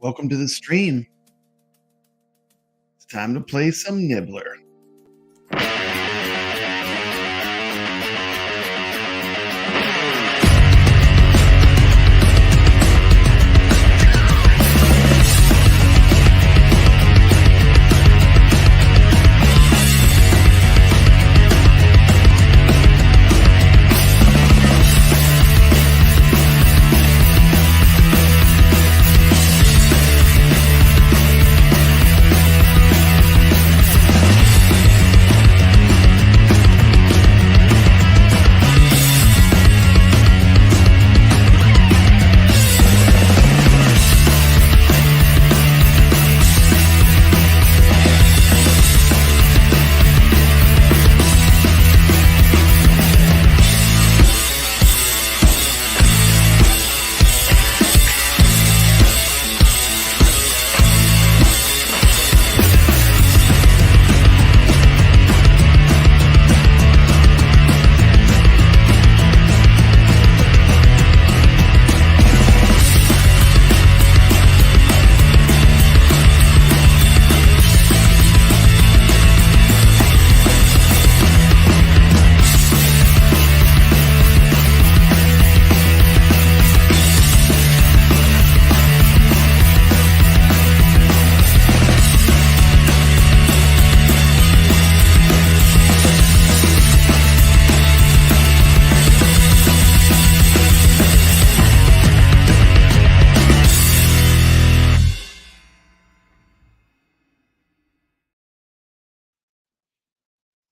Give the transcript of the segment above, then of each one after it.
Welcome to the stream. It's time to play some Nibbler.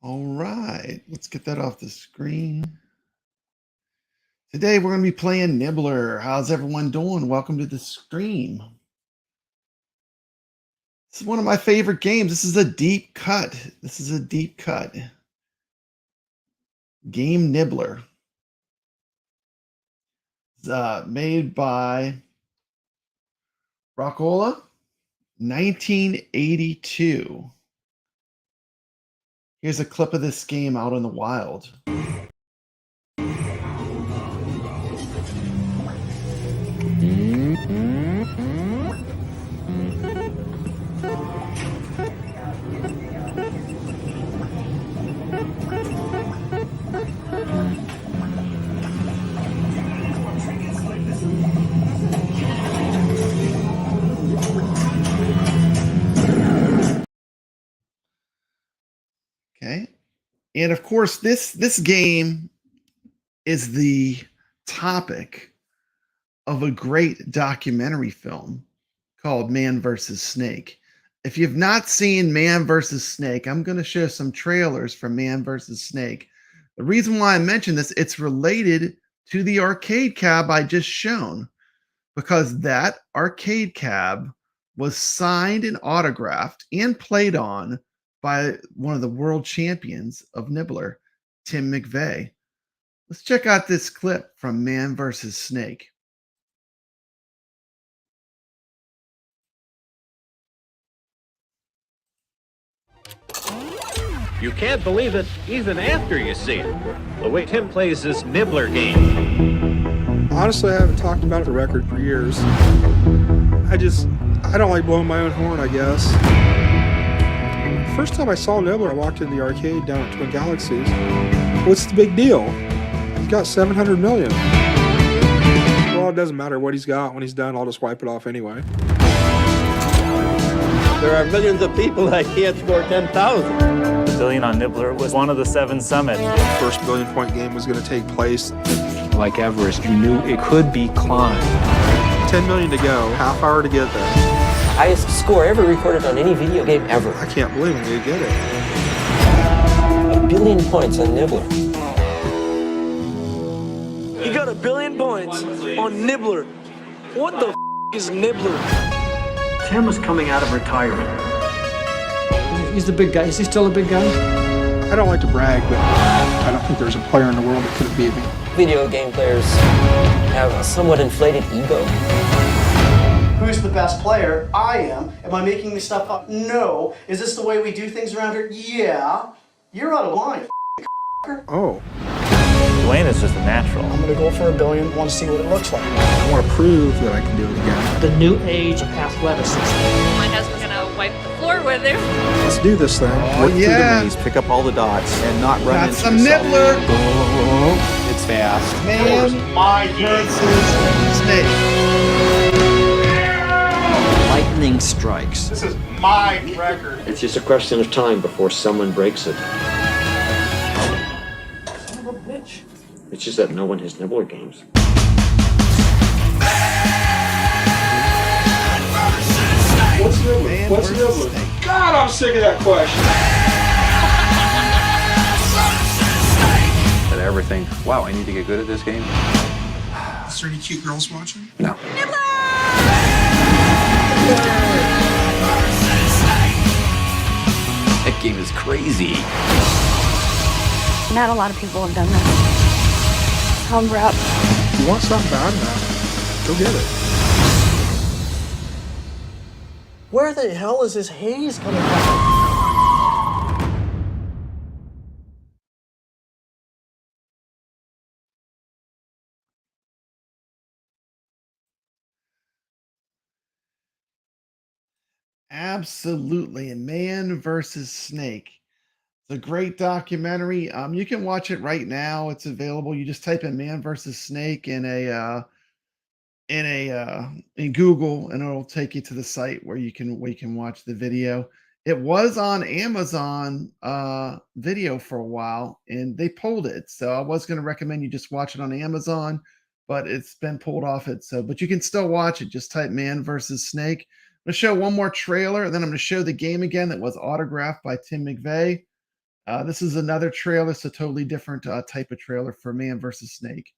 All right, let's get that off the screen. Today we're going to be playing Nibbler. How's everyone doing? Welcome to the stream. This is one of my favorite games. This is a deep cut. Game Nibbler. It's made by Rock-Ola, 1982. Here's a clip of this game out in the wild. Okay. And of course, this game is the topic of a great documentary film called Man vs. Snake. If you've not seen Man vs. Snake, I'm going to show some trailers from Man vs. Snake. The reason why I mention this, it's related to the arcade cab I just shown, because that arcade cab was signed and autographed and played on by one of the world champions of Nibbler, Tim McVeigh. Let's check out this clip from Man vs. Snake. You can't believe it even after you see it. The way Tim plays this Nibbler game. Honestly, I haven't talked about the record for years. I don't like blowing my own horn, I guess. First time I saw Nibbler, I walked in the arcade down at Twin Galaxies. What's the big deal? He's got 700 million. Well, it doesn't matter what he's got. When he's done, I'll just wipe it off anyway. There are millions of people that can't score 10,000. The billion on Nibbler was one of the 7 summits. The first billion-point game was going to take place. Like Everest, you knew it could be climbed. 10 million to go, half hour to get there. Highest score ever recorded on any video game ever. I can't believe I'm going to get it. 1 billion points on Nibbler. He got 1 billion points on Nibbler. What the is Nibbler? Tim was coming out of retirement. He's the big guy. Is he still a big guy? I don't like to brag, but I don't think there's a player in the world that could have beat me. Video game players have a somewhat inflated ego. Who's the best player? I am. Am I making this stuff up? No. Is this the way we do things around here? Yeah. You're out of line, Oh. Dwayne is just a natural. I'm gonna go for $1 billion. Want to see what it looks like. I want to prove that I can do it again. The new age of athleticism. My husband's gonna wipe the floor with him. Let's do this thing. Oh, Work through yeah. the maze, pick up all the dots, and not run Got into some yourself. nibbler. It's fast. Man versus snake. Lightning strikes. This is my record. It's just a question of time before someone breaks it. Son of a bitch. It's just that no one has nibbler games. What's nibbler? Man What's versus nibbler? snake. God, I'm sick of that question. That I ever think, wow, I need to get good at this game? Is there any cute girls watching? No. That game is crazy. Not a lot of people have done that. I'm proud. If you want something bad enough, go get it. Where the hell is this haze coming from? Absolutely. And Man versus Snake. It's a great documentary. You can watch it right now. It's available. You just type in Man versus Snake in Google, and it'll take you to the site where you can watch the video. It was on Amazon video for a while, and they pulled it. So I was going to recommend you just watch it on Amazon, but it's been pulled off it. So, but you can still watch it. Just type Man versus Snake. I'm going to show one more trailer, and then I'm going to show the game again that was autographed by Tim McVeigh. This is another trailer. It's a totally different type of trailer for Man versus Snake.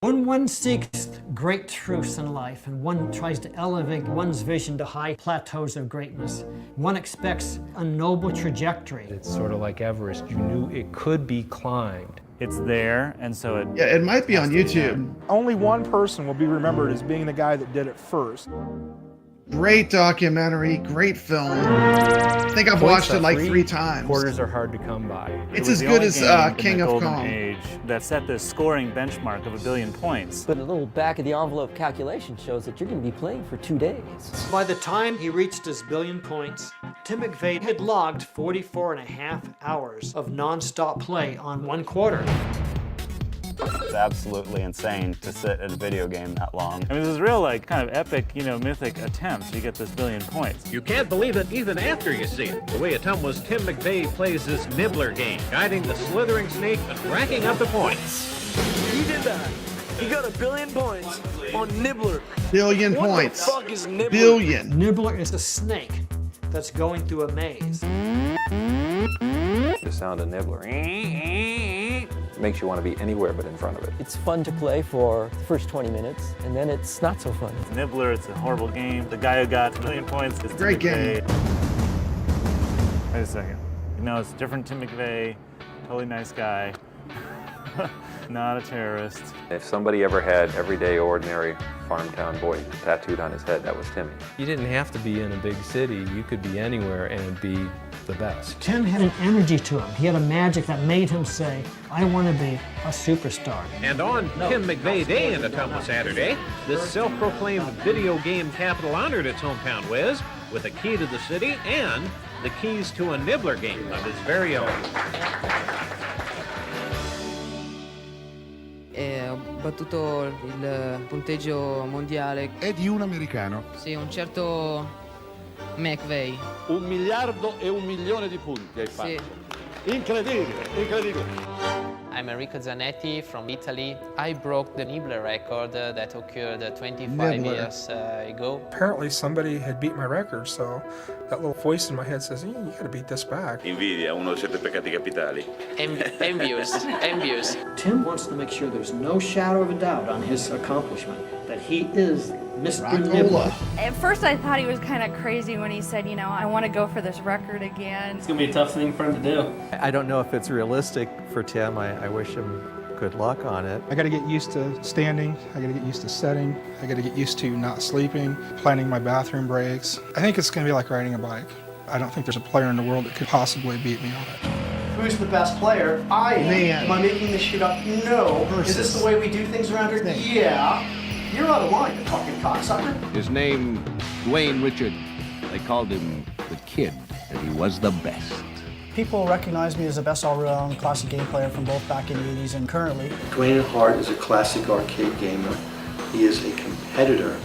When one seeks great truths in life and one tries to elevate one's vision to high plateaus of greatness, one expects a noble trajectory. It's sort of like Everest. You knew it could be climbed. It's there, and so it... Yeah, it might be on YouTube. Only one person will be remembered as being the guy that did it first. Great documentary, great film. I think I've watched it like 3 times. Quarters are hard to come by. It's was as the good only as game in King the of Golden Kong. Age that set the scoring benchmark of 1 billion points. But a little back of the envelope calculation shows that you're going to be playing for 2 days. By the time he reached his 1 billion points, Tim McVeigh had logged 44.5 hours of non-stop play on 1 quarter. It's absolutely insane to sit at a video game that long. I mean, this is real, like, kind of epic, mythic attempts to get this 1 billion points. You can't believe it even after you see it. The way it comes was Tim McVeigh plays this nibbler game, guiding the slithering snake and racking up the points. He did that. He got 1 billion points on Nibbler. Billion What points. the fuck is Nibbler? Billion. Nibbler is a snake that's going through a maze. The sound of Nibbler makes you want to be anywhere but in front of it. It's fun to play for the first 20 minutes, and then it's not so fun. It's Nibbler, it's a horrible game. The guy who got 1 billion points is Great Tim game. McVeigh. Wait a second. No, it's different Tim McVeigh. Totally nice guy. Not a terrorist. If somebody ever had everyday, ordinary farmtown boy tattooed on his head, that was Timmy. You didn't have to be in a big city. You could be anywhere and be the best. Tim had an energy to him. He had a magic that made him say, I want to be a superstar. And on Tim McVeigh Day in Ottumwa Saturday, this self-proclaimed video game capital honored its hometown whiz with a key to the city and the keys to a nibbler game of his very own. Ho battuto il punteggio mondiale. È di un americano. Sì, un certo McVeigh. 1 miliardo e 1 milione di punti hai fatto. Sì. Incredibile, incredibile. I'm Enrico Zanetti from Italy. I broke the Nibbler record that occurred 25 Nibbler. years ago. Apparently somebody had beat my record, so that little voice in my head says, you gotta beat this back. Invidia, uno dei 7 peccati capitali. Envious, envious. Tim wants to make sure there's no shadow of a doubt on his accomplishment, that he is Mr. Nibbler. Rock-Ola. At first I thought he was kind of crazy when he said, I want to go for this record again. It's going to be a tough thing for him to do. I don't know if it's realistic for Tim. I wish him good luck on it. I gotta get used to standing, I gotta get used to setting, I gotta get used to not sleeping, planning my bathroom breaks. I think it's gonna be like riding a bike. I don't think there's a player in the world that could possibly beat me on it. Who's the best player? I am. Man. Am I making this shit up? No. Is this the way we do things around here? Yeah. You're out of line, you fucking cocksucker. His name, Dwayne Richard. They called him the Kid, and he was the best. People recognize me as the best all-around classic game player from both back in the 80s and currently. Dwayne Hart is a classic arcade gamer. He is a competitor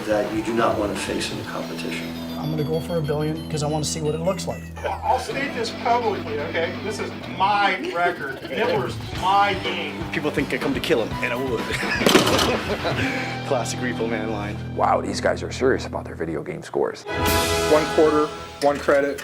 that you do not want to face in the competition. I'm gonna go for $1 billion because I want to see what it looks like. I'll state this publicly, okay? This is my record. Nibbler's my game. People think I come to kill him, and I would. Classic Repo Man line. Wow, these guys are serious about their video game scores. 1 quarter, 1 credit,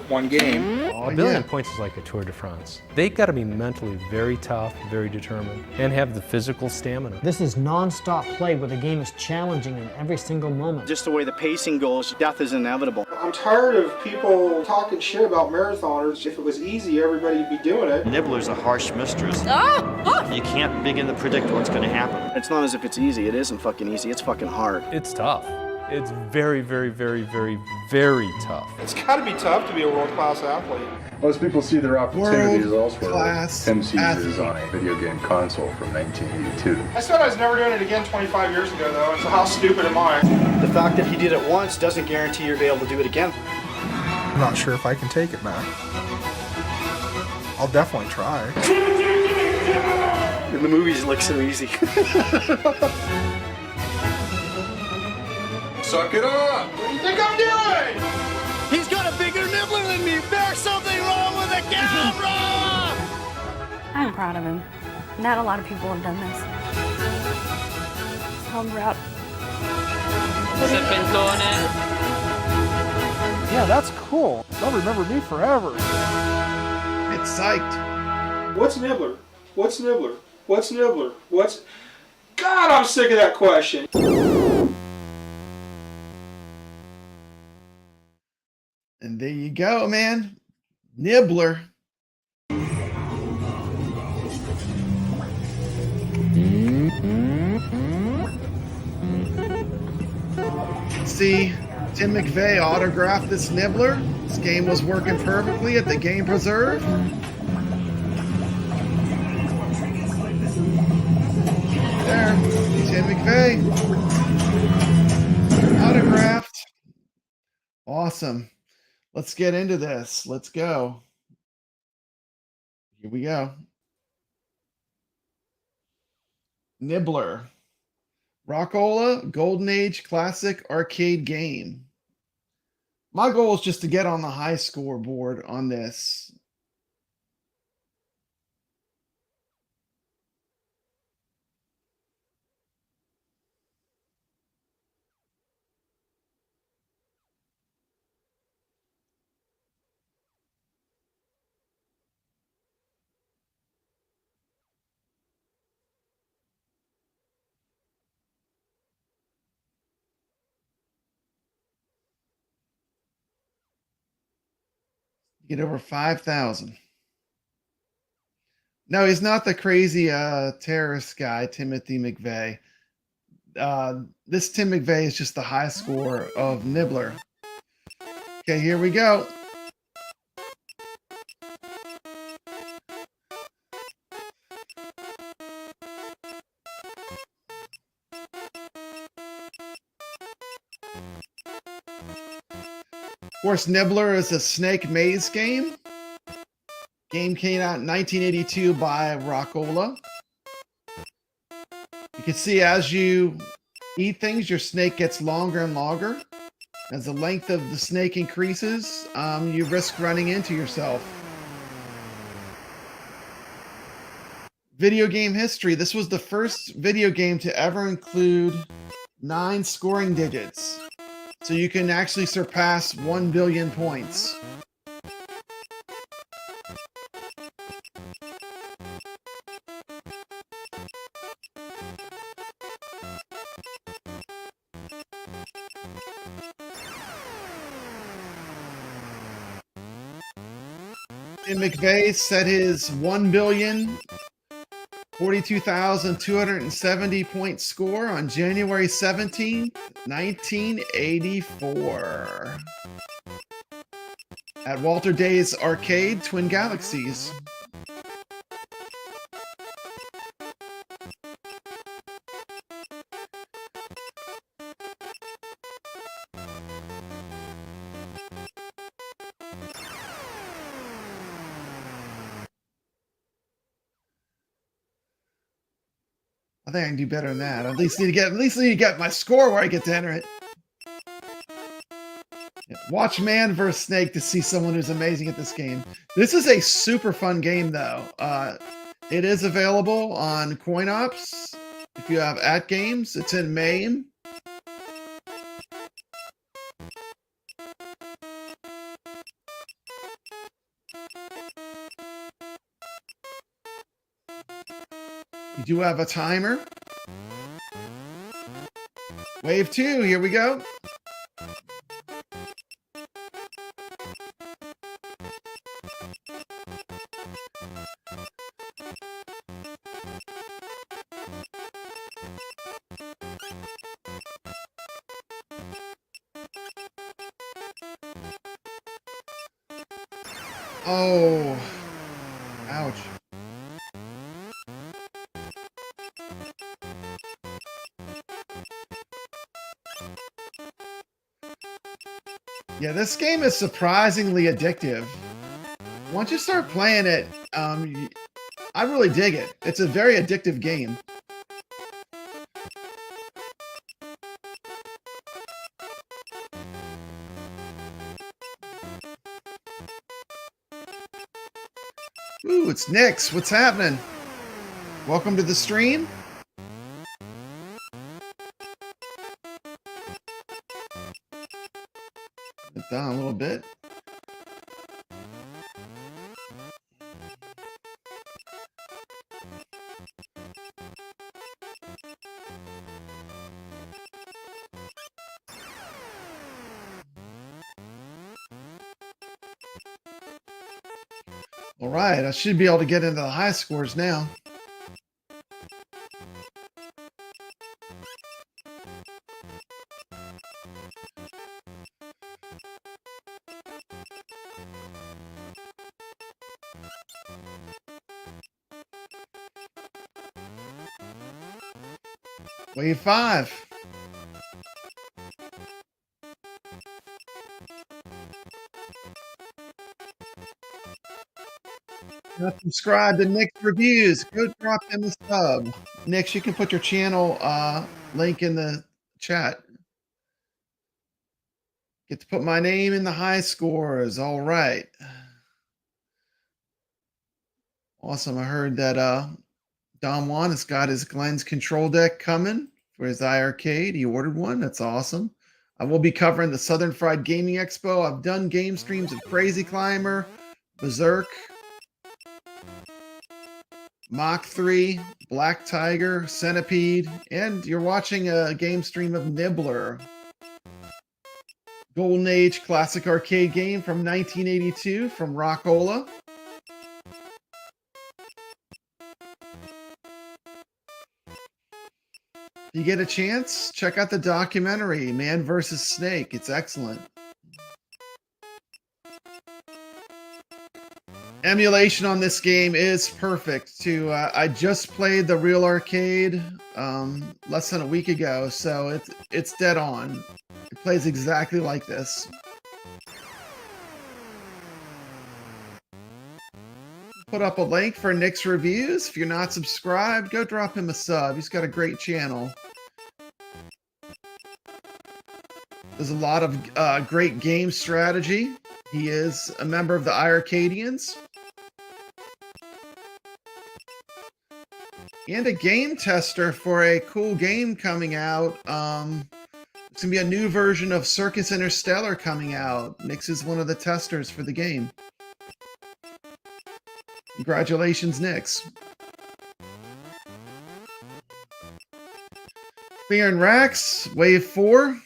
1 game. $1 billion points is like a Tour de France. They've got to be mentally very tough, very determined, and have the physical stamina. This is non-stop play where the game is challenging in every single moment. Just the way the pacing goes, death is inevitable. I'm tired of people talking shit about marathoners. If it was easy, everybody'd be doing it. Nibbler's a harsh mistress. You can't begin to predict what's going to happen. It's not as if it's easy. It isn't fucking easy. It's fucking hard. It's tough. It's very, very, very, very, very tough. It's got to be tough to be a world-class athlete. Most people see their opportunities elsewhere. World-class Tim seizes on a video game console from 1982. I said I was never doing it again 25 years ago, though, so how stupid am I? The fact that he did it once doesn't guarantee you'll be able to do it again. I'm not sure if I can take it back. I'll definitely try. In the movies, it looks so easy. Suck it up! What do you think I'm doing? He's got a bigger nibbler than me. There's something wrong with the camera! I'm proud of him. Not a lot of people have done this. So I'm proud. Yeah, that's cool. They'll remember me forever. It's psyched. What's Nibbler? What's Nibbler? What's Nibbler? What's... God, I'm sick of that question. And there you go, man. Nibbler. See, Tim McVeigh autographed this Nibbler. This game was working perfectly at the Game Preserve. There, Tim McVeigh. Autographed. Awesome. Let's get into this. Let's go. Here we go. Nibbler. Rock-Ola Golden Age Classic Arcade Game. My goal is just to get on the high score board on this. Get over 5,000. No, he's not the crazy terrorist guy, Timothy McVeigh. This Tim McVeigh is just the high score of Nibbler. Okay, here we go. Of course, Nibbler is a snake maze game. Game came out in 1982 by Rock-Ola. You can see as you eat things, your snake gets longer and longer. As the length of the snake increases, you risk running into yourself. Video game history. This was the first video game to ever include 9 scoring digits. So you can actually surpass 1 billion points. Tim McVeigh set his 1,042,270 point score on January 17th, 1984. at Walter Day's Arcade, Twin Galaxies. I think I can do better than that. At least need to get my score where I get to enter it. Yeah, watch Man vs. Snake to see someone who's amazing at this game. This is a super fun game, though. It is available on CoinOps. If you have at games, it's in MAME. You do have a timer. Wave 2, here we go. Oh, ouch. Yeah, this game is surprisingly addictive. Once you start playing it, I really dig it. It's a very addictive game. Ooh, it's Nix. What's happening? Welcome to the stream. It down a little bit. All right, I should be able to get into the high scores now. Wave 5. Not subscribe to Nick's Reviews. Go drop him a sub. Nick, you can put your channel link in the chat. Get to put my name in the high scores. All right. Awesome. I heard that Don Juan has got his Glenn's control deck coming for his iArcade. He ordered one. That's awesome. I will be covering the Southern Fried Gaming Expo. I've done game streams of Crazy Climber, Berserk, Mach 3, Black Tiger, Centipede, and you're watching a game stream of NIBBLER. Golden Age classic arcade game from 1982 from Rock-Ola. If you get a chance, check out the documentary, Man vs. Snake. It's excellent. Emulation on this game is perfect too. I just played the real arcade less than a week ago, so it's dead on. It plays exactly like this. Put up a link for Nick's Reviews. If you're not subscribed, go drop him a sub. He's got a great channel. There's a lot of great game strategy. He is a member of the iArcadians. And a game tester for a cool game coming out. It's going to be a new version of Circus Interstellar coming out. Nix is one of the testers for the game. Congratulations, Nix. Fear and Rax, Wave 4.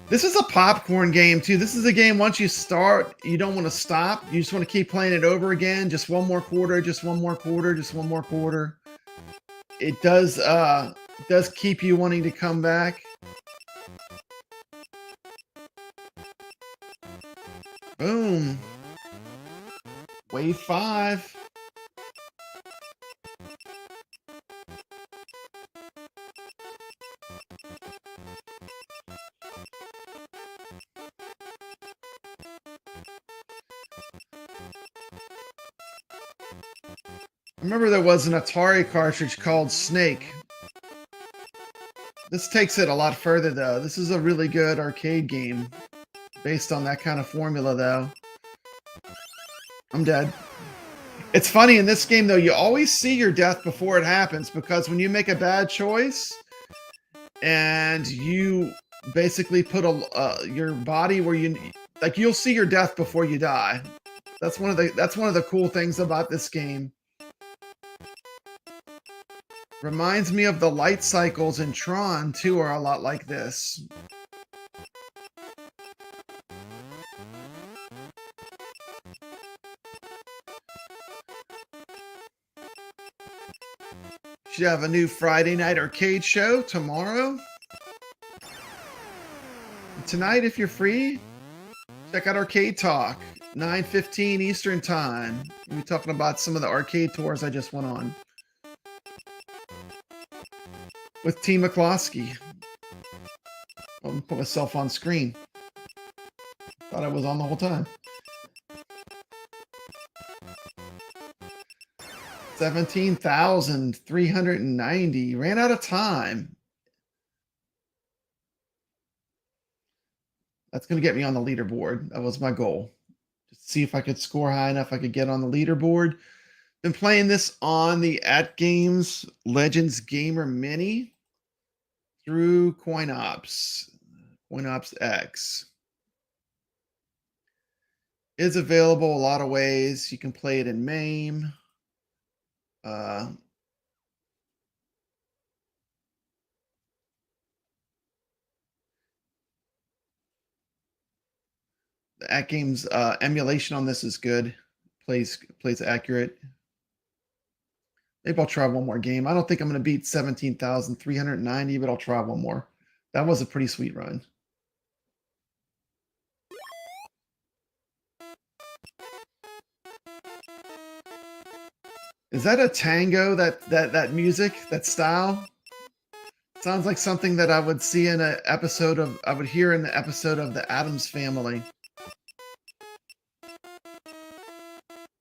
This is a popcorn game, too. This is a game, once you start, you don't want to stop. You just want to keep playing it over again. Just one more quarter, just one more quarter, just one more quarter. It does keep you wanting to come back. Boom. Wave 5. I remember there was an Atari cartridge called Snake. This takes it a lot further, though. This is a really good arcade game based on that kind of formula, though. I'm dead. It's funny in this game, though, you always see your death before it happens, because when you make a bad choice and you basically put your body where you like, you'll see your death before you die. That's one of the cool things about this game. Reminds me of the light cycles in Tron, too, are a lot like this. Should have a new Friday night arcade show tomorrow. Tonight, if you're free, check out Arcade Talk, 9:15 Eastern Time. We'll be talking about some of the arcade tours I just went on with T. McCloskey. I'll put myself on screen. Thought I was on the whole time. 17,390. Ran out of time. That's going to get me on the leaderboard. That was my goal. Just see if I could score high enough I could get on the leaderboard. Been playing this on the At Games Legends Gamer Mini through CoinOps. CoinOps X. It's available a lot of ways. You can play it in MAME. The At Games emulation on this is good. Plays accurate. Maybe I'll try one more game. I don't think I'm going to beat 17,390, but I'll try one more. That was a pretty sweet run. Is that a tango, that music, that style? Sounds like something that I would see in an episode of, I would hear in the episode of The Addams Family.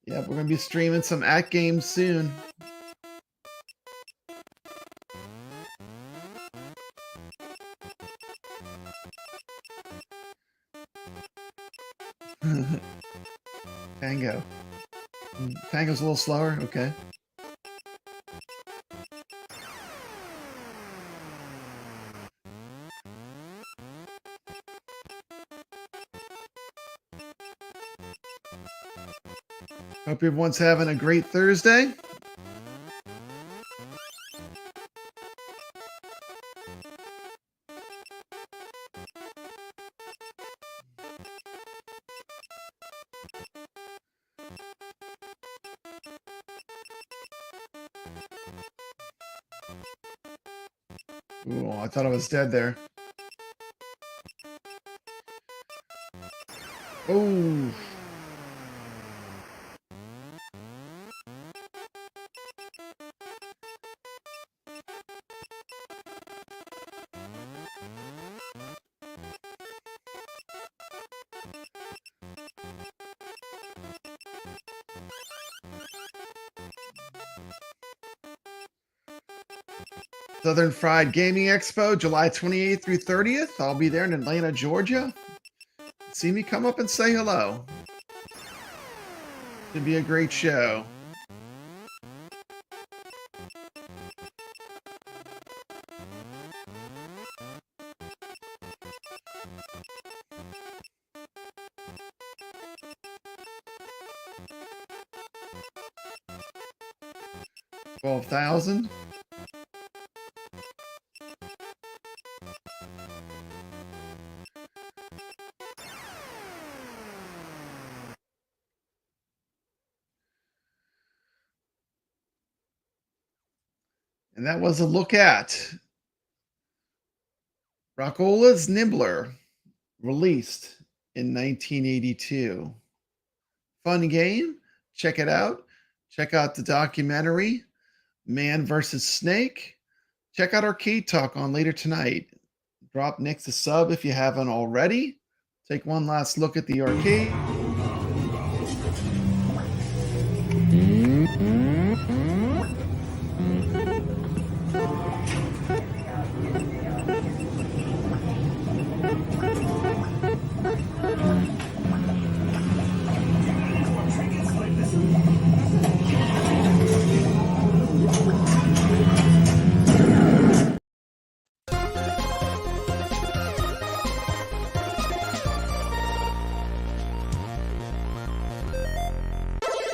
Yeah, we're going to be streaming some At Games soon. Tango. Tango's a little slower? Okay. Hope everyone's having a great Thursday. Ooh, I thought I was dead there. Oh. Southern Fried Gaming Expo, July 28th through 30th. I'll be there in Atlanta, Georgia. See me, come up and say hello. It'll be a great show. $12,000. And that was a look at Rock-Ola's NIBBLER, released in 1982. Fun game. Check it out. Check out the documentary, Man vs. Snake. Check out Arcade Talk on later tonight. Drop Nick's a sub if you haven't already. Take one last look at the arcade.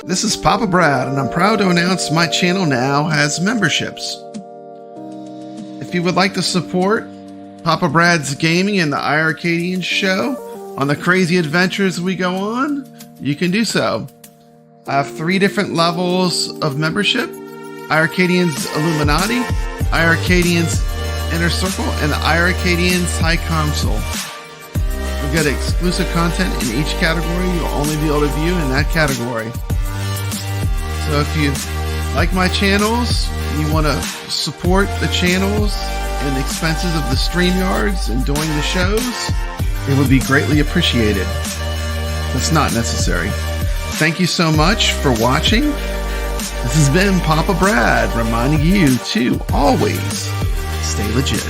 This is Papa Brad, and I'm proud to announce my channel now has memberships. If you would like to support Papa Brad's gaming and the iArcadians show on the crazy adventures we go on, you can do so. I have 3 different levels of membership: iArcadians Illuminati, iArcadians Inner Circle, and the iArcadians High Console. You'll get exclusive content in each category you'll only be able to view in that category. So if you like my channels, you want to support the channels and the expenses of the StreamYards and doing the shows, it would be greatly appreciated. It's not necessary. Thank you so much for watching. This has been Papa Brad reminding you to always stay legit.